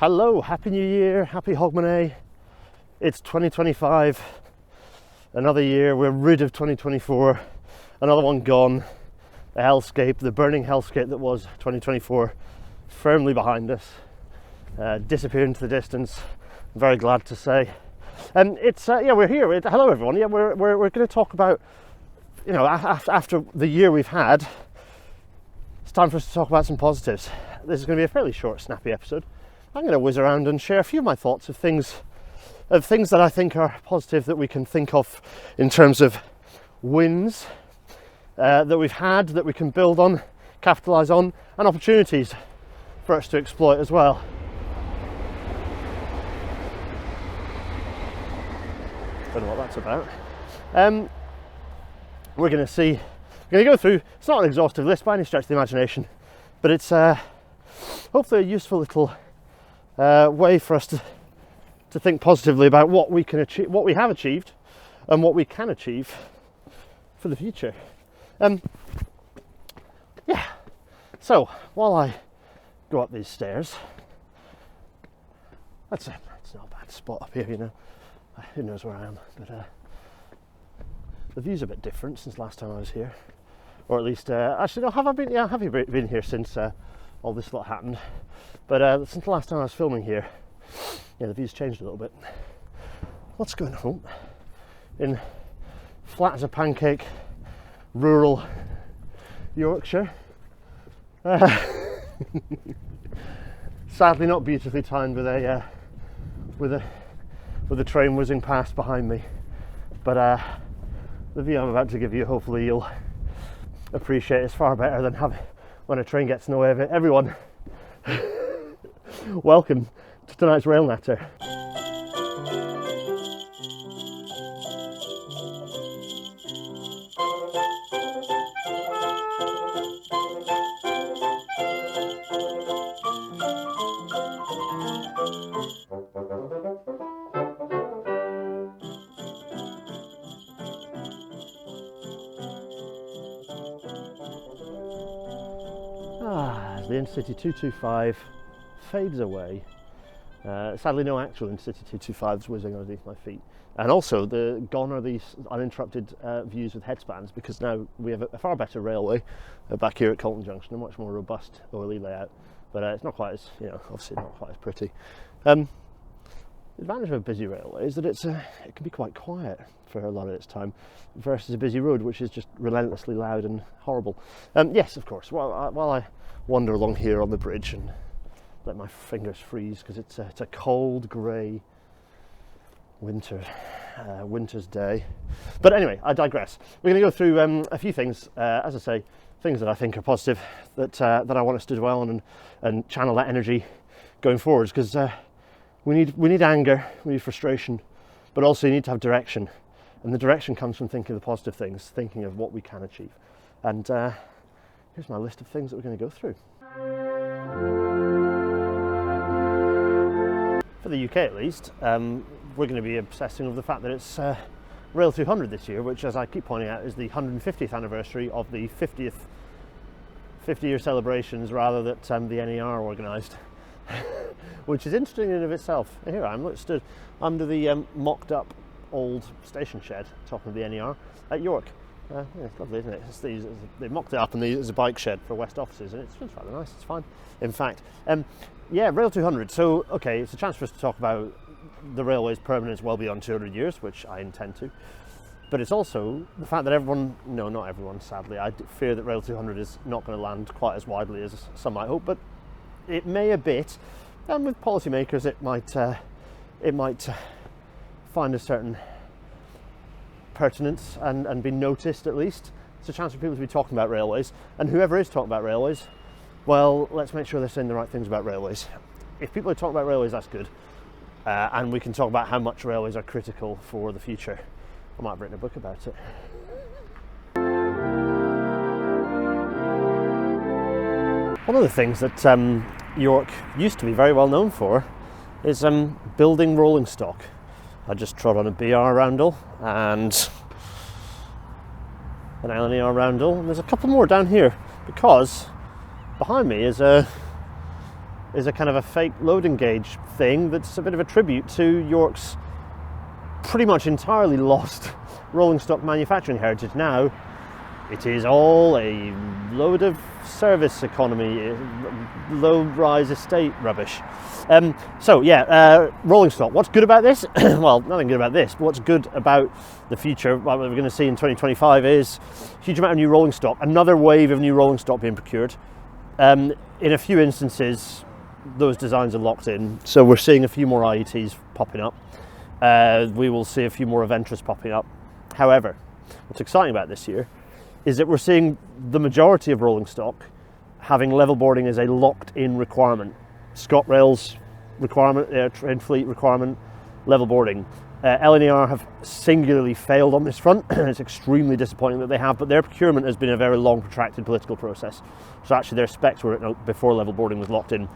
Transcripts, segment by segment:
Hello, Happy New Year, Happy Hogmanay. It's 2025, another year, we're rid of 2024, another one gone. The hellscape, the burning hellscape that was 2024, firmly behind us, disappeared into the distance, I'm very glad to say. And we're here. Hello everyone. Yeah, we're going to talk about, after the year we've had, it's time for us to talk about some positives. This is going to be a fairly short, snappy episode. I'm going to whiz around and share a few of my thoughts of things that I think are positive that we can think of in terms of wins that we've had, that we can build on, capitalise on, and opportunities for us to exploit as well. Don't know what that's about. We're going to go through, it's not an exhaustive list by any stretch of the imagination, but it's hopefully a useful little way for us to think positively about what we can achieve, what we have achieved, and what we can achieve for the future. So while I go up these stairs, it's not a bad spot up here, you know. Who knows where I am, but the view's a bit different since last time I was here, or at least actually no, have I been? Yeah, have you been here since all this lot happened? But since the last time I was filming here, yeah, the view's changed a little bit. What's going on in flat as a pancake, rural Yorkshire? Sadly, not beautifully timed with a train whizzing past behind me. But the view I'm about to give you, hopefully you'll appreciate, is far better than when a train gets in the way of it. Everyone, welcome to tonight's Rail Natter. As the Intercity 225 fades away, sadly no actual Intercity 225s whizzing underneath my feet, and also gone are these uninterrupted views with headspans, because now we have a far better railway back here at Colton Junction, a much more robust oily layout, but it's not quite as, obviously not quite as pretty. The advantage of a busy railway is that it can be quite quiet for a lot of its time, versus a busy road which is just relentlessly loud and horrible. Yes, of course, while I wander along here on the bridge and let my fingers freeze, because it's a cold, grey winter's day. But anyway, I digress. We're going to go through a few things, as I say, things that I think are positive, that I want us to dwell on and channel that energy going forwards, because we need anger, we need frustration, but also you need to have direction, and the direction comes from thinking of the positive things, thinking of what we can achieve. And here's my list of things that we're going to go through. For the UK at least, we're going to be obsessing with the fact that it's Rail 200 this year, which, as I keep pointing out, is the 150th anniversary of the 50-year celebrations, rather, that the NER organised. Which is interesting in and of itself. Here I am, stood under the mocked up old station shed top of the NER at York. Yeah, it's lovely, isn't it? They mocked it up, and there's a bike shed for West offices, and it's rather nice. It's fine, in fact. Rail 200. So, okay, it's a chance for us to talk about the railway's permanence well beyond 200 years, which I intend to. But it's also the fact that not everyone, sadly, I fear that Rail 200 is not going to land quite as widely as some might hope, but it may a bit, and with policymakers it might find a certain pertinence and be noticed at least. It's a chance for people to be talking about railways, and whoever is talking about railways, well, let's make sure they're saying the right things about railways. If people are talking about railways, that's good, and we can talk about how much railways are critical for the future. I might have written a book about it. One of the things that York used to be very well known for is building rolling stock. I just trod on a BR roundel and an LNER roundel, and there's a couple more down here, because behind me is a is a kind of a fake loading gauge thing that's a bit of a tribute to York's pretty much entirely lost rolling stock manufacturing heritage. Now it is all a load of service economy, low-rise estate rubbish. So yeah, rolling stock. What's good about this? Well, nothing good about this, but what's good about the future, what we're going to see in 2025 is a huge amount of new rolling stock, another wave of new rolling stock being procured. In a few instances, those designs are locked in, so we're seeing a few more IETs popping up. We will see a few more Aventras popping up. However, what's exciting about this year is that we're seeing the majority of rolling stock having level boarding as a locked-in requirement. ScotRail's requirement, train fleet requirement, level boarding. LNER have singularly failed on this front. It's extremely disappointing that they have, but their procurement has been a very long, protracted political process. So actually their specs were written out before level boarding was locked in.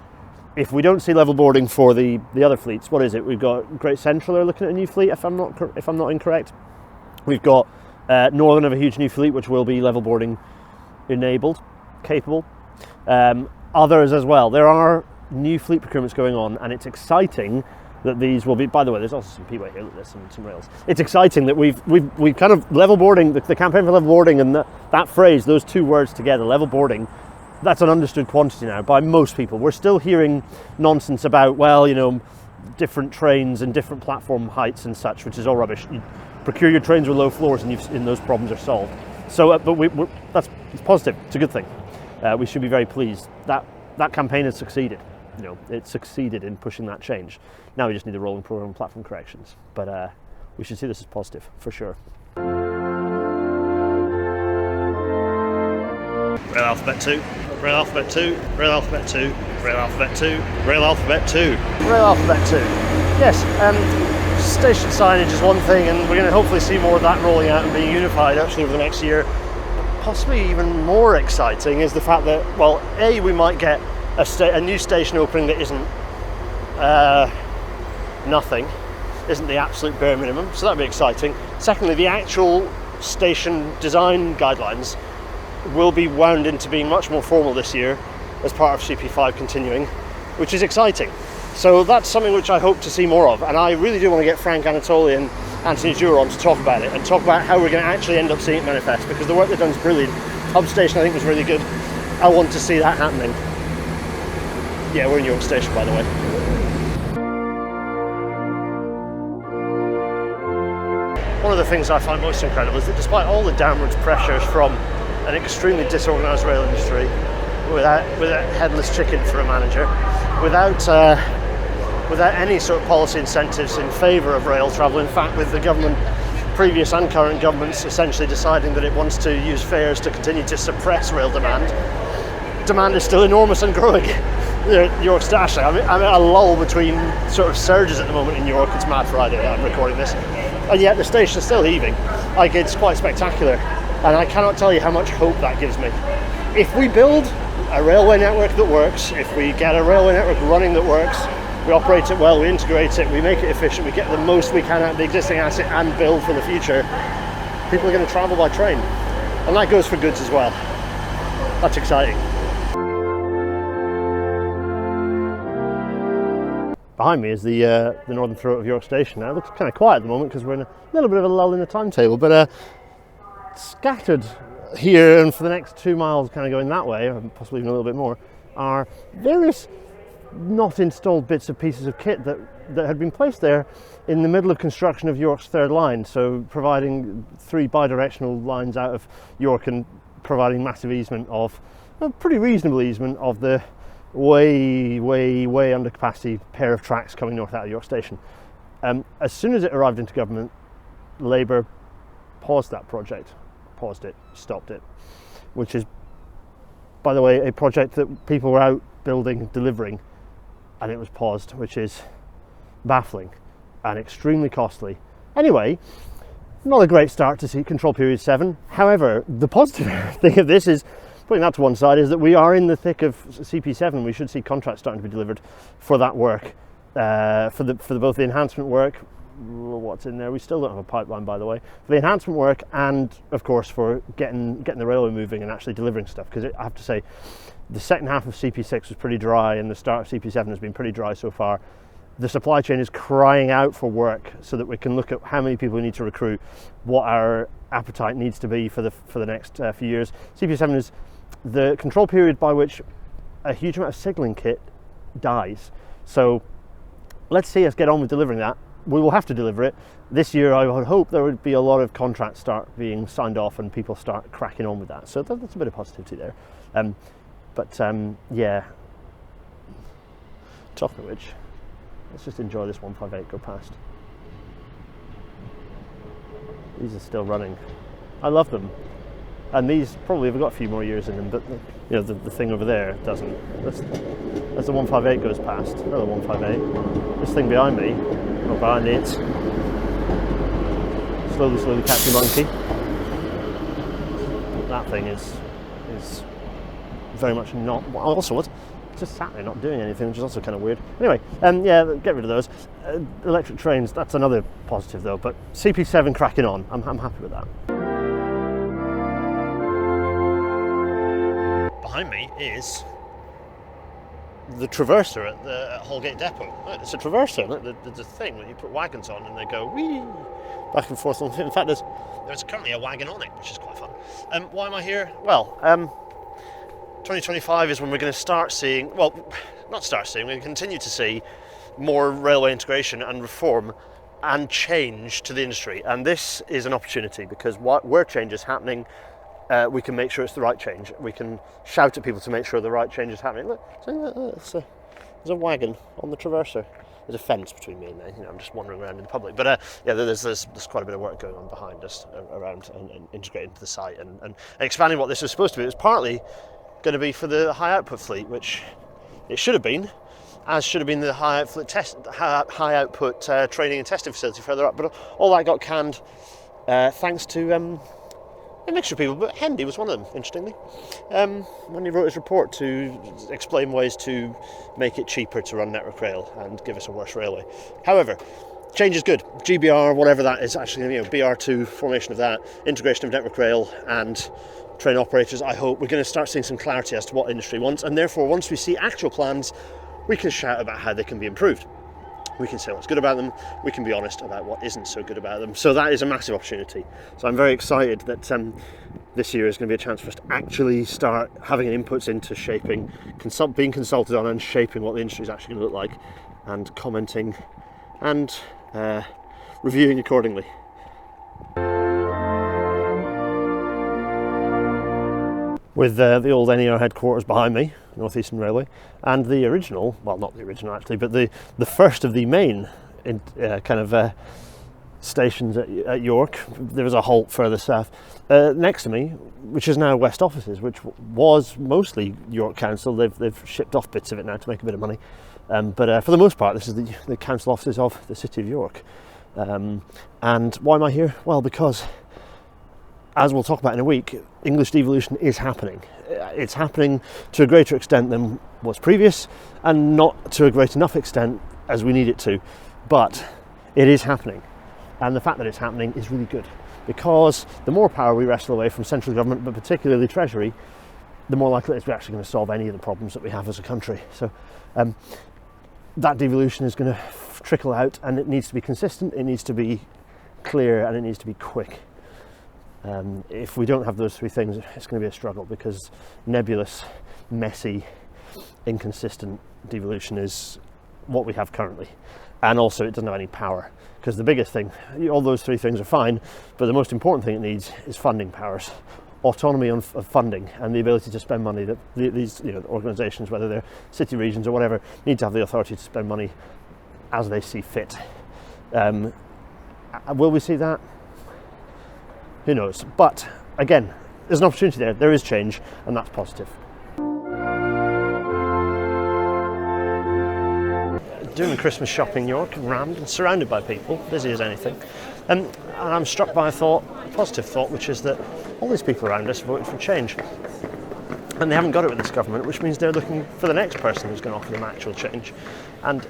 If we don't see level boarding for the other fleets, what is it? We've got Great Central are looking at a new fleet, if I'm not incorrect. We've got Northern have a huge new fleet, which will be level boarding enabled, capable. Others as well. There are new fleet procurements going on, and it's exciting that these will be. By the way, there's also some P-way here. There's some rails. It's exciting that we've kind of level boarding, the campaign for level boarding, and that phrase, those two words together, level boarding. That's an understood quantity now by most people. We're still hearing nonsense about, well, you know, different trains and different platform heights and such, which is all rubbish. You procure your trains with low floors, and those problems are solved. So, but it's positive. It's a good thing. We should be very pleased that campaign has succeeded. You know, it succeeded in pushing that change. Now we just need the rolling program and platform corrections. But we should see this as positive for sure. Rail alphabet 2, rail alphabet 2, rail alphabet 2, rail alphabet 2, rail alphabet 2, rail alphabet 2. Yes, station signage is one thing, and we're going to hopefully see more of that rolling out and being unified actually over the next year. Possibly even more exciting is the fact that, well, A, we might get a new station opening that isn't nothing, isn't the absolute bare minimum, so that'd be exciting. Secondly, the actual station design guidelines will be wound into being much more formal this year as part of CP5 continuing, which is exciting. So that's something which I hope to see more of, and I really do want to get Frank Anatoli and Anthony Dewar on to talk about it and talk about how we're going to actually end up seeing it manifest, because the work they've done is brilliant. Hub Station I think was really good. I want to see that happening. Yeah, we're in York Station, by the way. One of the things I find most incredible is that despite all the downwards pressures from an extremely disorganised rail industry, without headless chicken for a manager, without any sort of policy incentives in favour of rail travel, in fact with the government, previous and current governments essentially deciding that it wants to use fares to continue to suppress rail demand is still enormous and growing. York Station, I'm at a lull between sort of surges at the moment in York. It's Mad Friday that I'm recording this, and yet the station's still heaving. Like, it's quite spectacular, and I cannot tell you how much hope that gives me. If we build a railway network that works, if we get a railway network running that works, we operate it well, we integrate it, we make it efficient, we get the most we can out of the existing asset and build for the future, people are going to travel by train, and that goes for goods as well. That's exciting. Behind me is the northern throat of York Station. Now it looks kind of quiet at the moment because we're in a little bit of a lull in the timetable, but scattered here and for the next 2 miles kind of going that way, or possibly even a little bit more, are various not installed bits of pieces of kit that had been placed there in the middle of construction of York's third line, so providing 3 bi-directional lines out of York and providing massive easement of, a pretty reasonable easement of the way under capacity pair of tracks coming north out of York Station. As soon as it arrived into government, Labour paused that project, stopped it, which is, by the way, a project that people were out building, delivering, and it was paused, which is baffling and extremely costly. Anyway, not a great start to see Control Period 7. However, the positive thing of this is, putting that to one side, is that we are in the thick of CP7. We should see contracts starting to be delivered for that work, for both the enhancement work, what's in there. We still don't have a pipeline, by the way, for the enhancement work, and of course for getting the railway moving and actually delivering stuff. Because I have to say, the second half of CP6 was pretty dry, and the start of CP7 has been pretty dry so far. The supply chain is crying out for work, so that we can look at how many people we need to recruit, what our appetite needs to be for the next few years. CP7 is the control period by which a huge amount of signalling kit dies. So let's see us get on with delivering that. We will have to deliver it this year. I would hope there would be a lot of contracts start being signed off and people start cracking on with that. So that's a bit of positivity there. Yeah. Talking of which, let's just enjoy this 158 go past. These are still running. I love them. And these probably have got a few more years in them, but the thing over there doesn't. As the 158 goes past, another 158. This thing behind me, or behind it, slowly catching monkey. That thing is very much not. Also, it's just sat there not doing anything, which is also kind of weird. Anyway, yeah, get rid of those. Electric trains, that's another positive though. But CP7 cracking on. I'm happy with that. Behind me is the traverser at Hallgate Depot. It's a traverser. Look, there's a thing that you put wagons on and they go whee back and forth. In fact, there's currently a wagon on it, which is quite fun. Why am I here? Well, 2025 is when we're going to start seeing, well, not start seeing, we're going to continue to see more railway integration and reform and change to the industry. And this is an opportunity, because where change is happening, we can make sure it's the right change. We can shout at people to make sure the right change is happening. Look, there's a wagon on the traverser. There's a fence between me and them. I'm just wandering around in the public. But yeah, there's quite a bit of work going on behind us around and integrating into the site and expanding what this was supposed to be. It was partly going to be for the high output fleet, which it should have been, as should have been the high output training and testing facility further up. But all that got canned thanks to a mixture of people, but Hendy was one of them, interestingly, when he wrote his report to explain ways to make it cheaper to run Network Rail and give us a worse railway. However, change is good. GBR, whatever that is, actually, BR2, formation of that, integration of Network Rail and train operators. I hope we're going to start seeing some clarity as to what industry wants, and therefore once we see actual plans, we can shout about how they can be improved. We can say what's good about them, we can be honest about what isn't so good about them. So that is a massive opportunity. So I'm very excited that this year is going to be a chance for us to actually start having inputs into shaping, being consulted on and shaping what the industry is actually going to look like, and commenting and reviewing accordingly. With the old NER headquarters behind me, North Eastern Railway, and the original, well, not the original actually, but the first of the main stations at York. There was a halt further south next to me, which is now West Offices, which was mostly York Council. They've shipped off bits of it now to make a bit of money, but for the most part, this is the council offices of the city of York. And why am I here? Well, because, as we'll talk about in a week, English devolution is happening. It's happening to a greater extent than was previous, and not to a great enough extent as we need it to, but it is happening. And the fact that it's happening is really good, because the more power we wrestle away from central government, but particularly Treasury, the more likely it is we're actually going to solve any of the problems that we have as a country. So that devolution is going to trickle out, and it needs to be consistent, it needs to be clear, and it needs to be quick. If we don't have those three things, it's going to be a struggle, because nebulous, messy, inconsistent devolution is what we have currently. And also it doesn't have any power, because the biggest thing, all those three things are fine, but the most important thing it needs is funding powers, autonomy of funding, and the ability to spend money. That these organisations, whether they're city regions or whatever, need to have the authority to spend money as they see fit. Will we see that? Who knows? But again, there's an opportunity there. There is change, and that's positive. Doing Christmas shopping in York, rammed and surrounded by people, busy as anything. And I'm struck by a positive thought, which is that all these people around us voted for change. And they haven't got it with this government, which means they're looking for the next person who's going to offer them actual change. And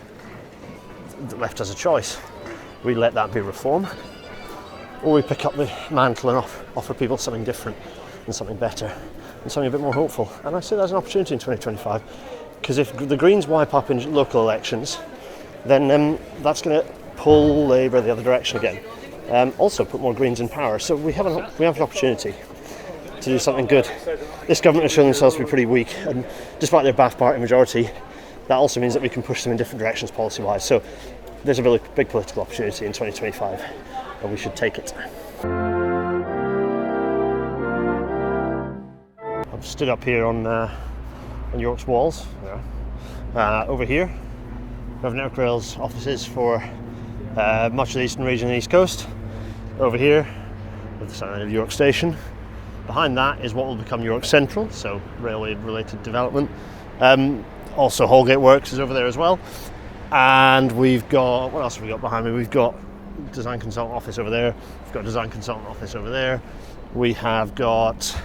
left as a choice. we let that be reform, or we pick up the mantle and offer people something different and something better and something a bit more hopeful. And I see that as an opportunity in 2025, because if the Greens wipe up in local elections, then that's going to pull Labour the other direction again. Also put more Greens in power. So we have an opportunity to do something good. This government has shown themselves to be pretty weak, and despite their Bath Party majority, that also means that we can push them in different directions policy-wise. So there's a really big political opportunity in 2025, and we should take it. I've stood up here on York's walls. Over here, we have Network Rail's offices for much of the eastern region and east coast. Over here, with the sign of York Station. Behind that is what will become York Central, so railway-related development. Also, Hallgate Works is over there as well. And we've got, what else have we got behind me? We've got design consultant office over there. We've got design consultant office over there. We have got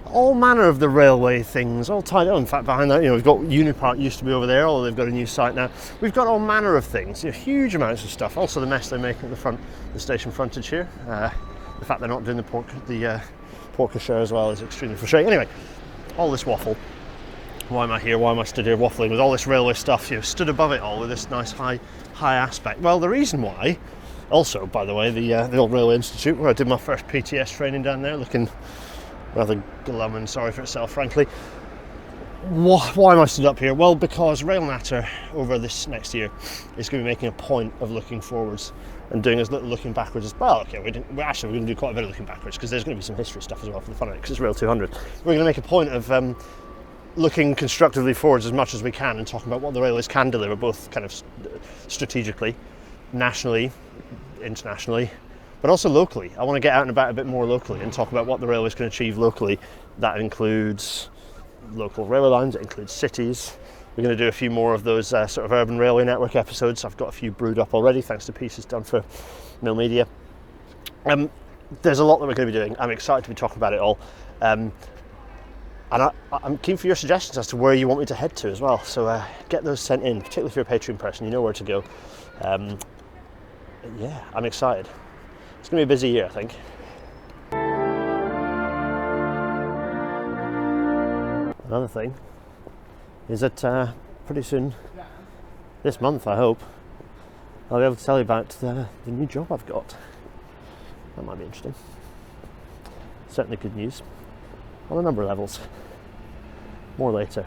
all manner of the railway things all tied up. In fact, behind that, we've got Unipark used to be over there, although they've got a new site now. We've got all manner of things, huge amounts of stuff. Also, the mess they're making at the front, the station frontage here. The fact they're not doing the pork cochere as well is extremely frustrating. Anyway, all this waffle. Why am I here? Why am I stood here waffling with all this railway stuff? Stood above it all with this nice high aspect. Well, the reason why, also by the way, the old Railway Institute, where I did my first PTS training down there, looking rather glum and sorry for itself, frankly. Why am I stood up here? Well, because Rail Natter over this next year is going to be making a point of looking forwards and doing as little looking backwards as well. Okay, we're going to do quite a bit of looking backwards, because there's going to be some history stuff as well for the fun of it, because it's Rail 200. We're going to make a point of looking constructively forwards as much as we can and talking about what the railways can deliver, both kind of strategically, nationally, internationally, but also locally. I want to get out and about a bit more locally and talk about what the railways can achieve locally. That includes local railway lines, it includes cities. We're going to do a few more of those sort of urban railway network episodes. I've got a few brewed up already, thanks to pieces done for Mill Media. There's a lot that we're going to be doing. I'm excited to be talking about it all. And I'm keen for your suggestions as to where you want me to head to as well. So get those sent in, particularly if you're a Patreon person, you know where to go. Yeah, I'm excited. It's going to be a busy year, I think. Another thing is that pretty soon, this month I hope, I'll be able to tell you about the new job I've got. That might be interesting. Certainly good news on a number of levels. More later.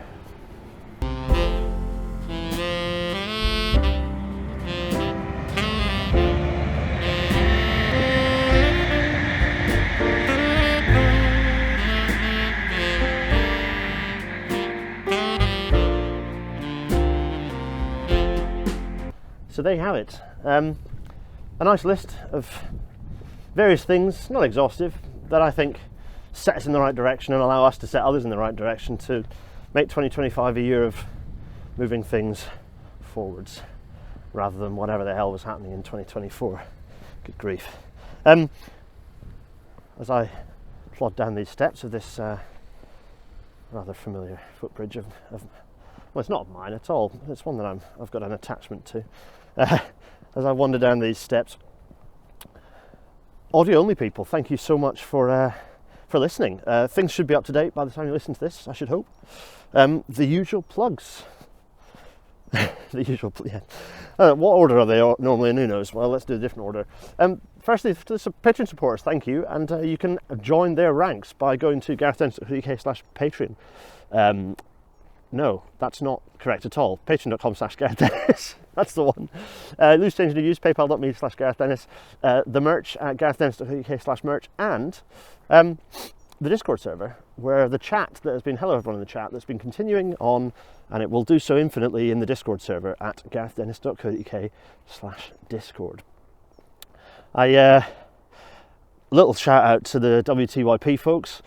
So there you have it. A nice list of various things, not exhaustive, that I think set us in the right direction and allow us to set others in the right direction to make 2025 a year of moving things forwards rather than whatever the hell was happening in 2024. Good grief. As I plod down these steps of this rather familiar footbridge of well, it's not of mine at all, it's one that I've got an attachment to. As I wander down these steps, audio only people, thank you so much for listening. Things should be up to date by the time you listen to this, I should hope. The usual plugs. Yeah. What order are they normally in? Who knows? Well, let's do a different order. Firstly, to the Patreon supporters, thank you, and you can join their ranks by going to garethdennis.co.uk/Patreon. No, that's not correct at all. Patreon.com/GarethDennis. That's the one. Loose change to use, paypal.me/GarethDennis. The merch at garethdennis.co.uk/merch, and the Discord server, where the chat that has been, hello everyone in the chat, that's been continuing on, and it will do so infinitely in the Discord server at garethdennis.co.uk/Discord. Little shout out to the WTYP folks.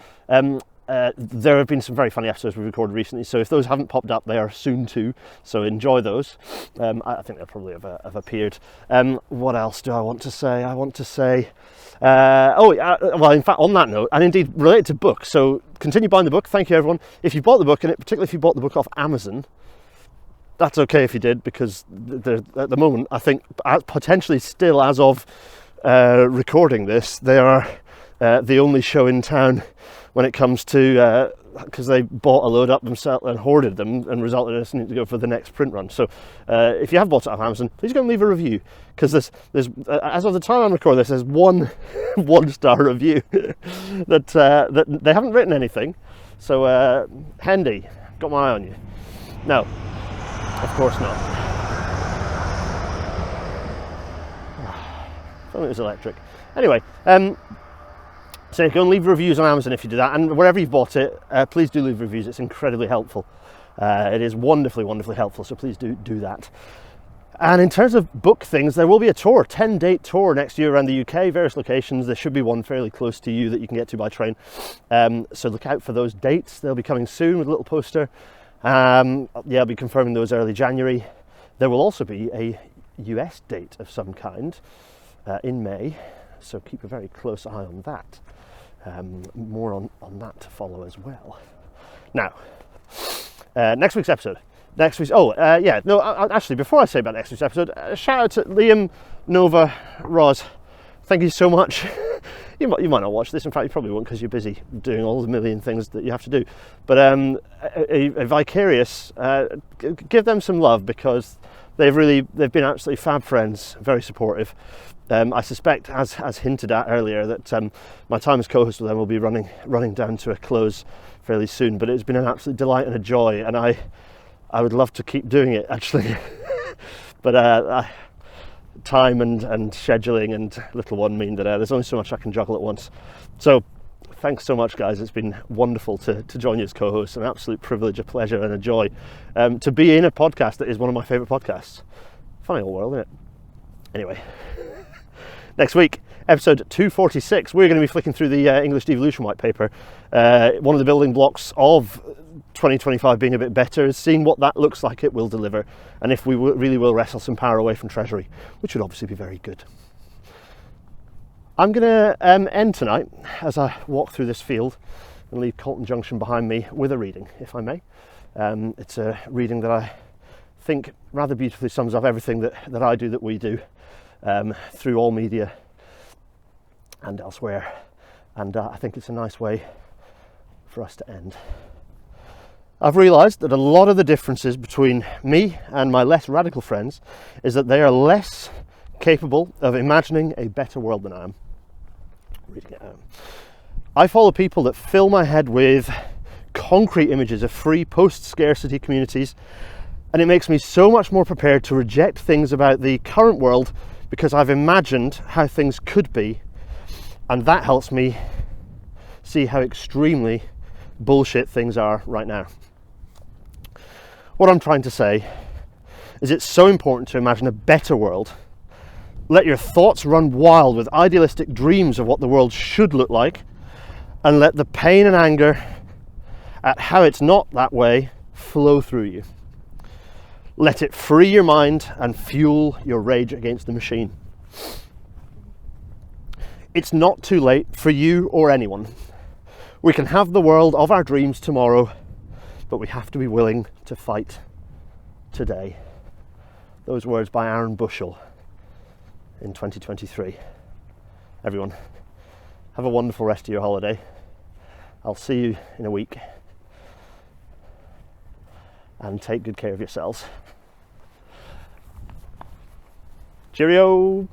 There have been some very funny episodes we've recorded recently, so if those haven't popped up, they are soon to, so enjoy those. I think they'll probably have appeared. What else do I want to say? Well, in fact, on that note, and indeed related to books, so continue buying the book. Thank you, everyone. If you bought the book, and particularly if you bought the book off Amazon, that's okay if you did, because at the moment, I think potentially still as of recording this, they are the only show in town when it comes to, because they bought a load up themselves and hoarded them, and resulted in us needing to go for the next print run. So if you have bought it off Amazon, please go and leave a review, because there's as of the time I'm recording this, there's one 1-star review that they haven't written anything. So Hendy, got my eye on you. No, of course not. If only it was electric. Anyway, so you go and leave reviews on Amazon if you do that, and wherever you've bought it, please do leave reviews. It's incredibly helpful. It is wonderfully helpful, so please do that. And in terms of book things, there will be a tour, 10-date tour next year around the UK, various locations. There should be one fairly close to you that you can get to by train. So look out for those dates. They'll be coming soon with a little poster. Yeah, I'll be confirming those early January. There will also be a US date of some kind in May, so keep a very close eye on that. More on that to follow as well. Now, next week's episode. Actually, before I say about next week's episode, shout out to Liam, Nova, Roz. Thank you so much. You might not watch this. In fact, you probably won't, because you're busy doing all the million things that you have to do. But a vicarious, give them some love, because they've been absolutely fab friends, very supportive. I suspect, as hinted at earlier, that my time as co-host with them will be running down to a close fairly soon. But it's been an absolute delight and a joy, and I would love to keep doing it, actually. But time and scheduling and little one mean that there's only so much I can juggle at once. So thanks so much, guys. It's been wonderful to join you as co-host. An absolute privilege, a pleasure and a joy to be in a podcast that is one of my favourite podcasts. Funny old world, isn't it? Anyway, next week, episode 246, we're going to be flicking through the English devolution white paper. One of the building blocks of 2025 being a bit better is seeing what that looks like it will deliver, and if we really will wrestle some power away from Treasury, which would obviously be very good. I'm going to end tonight, as I walk through this field, and leave Colton Junction behind me with a reading, if I may. It's a reading that I think rather beautifully sums up everything that I do, that we do, through all media and elsewhere, and I think it's a nice way for us to end. I've realised that a lot of the differences between me and my less radical friends is that they are less capable of imagining a better world than I am. Reading it out. I follow people that fill my head with concrete images of free post-scarcity communities, and it makes me so much more prepared to reject things about the current world because I've imagined how things could be, and that helps me see how extremely bullshit things are right now. What I'm trying to say is it's so important to imagine a better world. Let your thoughts run wild with idealistic dreams of what the world should look like, and let the pain and anger at how it's not that way flow through you. Let it free your mind and fuel your rage against the machine. It's not too late for you or anyone. We can have the world of our dreams tomorrow, but we have to be willing to fight today. Those words by Aaron Bushell in 2023. Everyone, have a wonderful rest of your holiday. I'll see you in a week. And take good care of yourselves. Cheerio!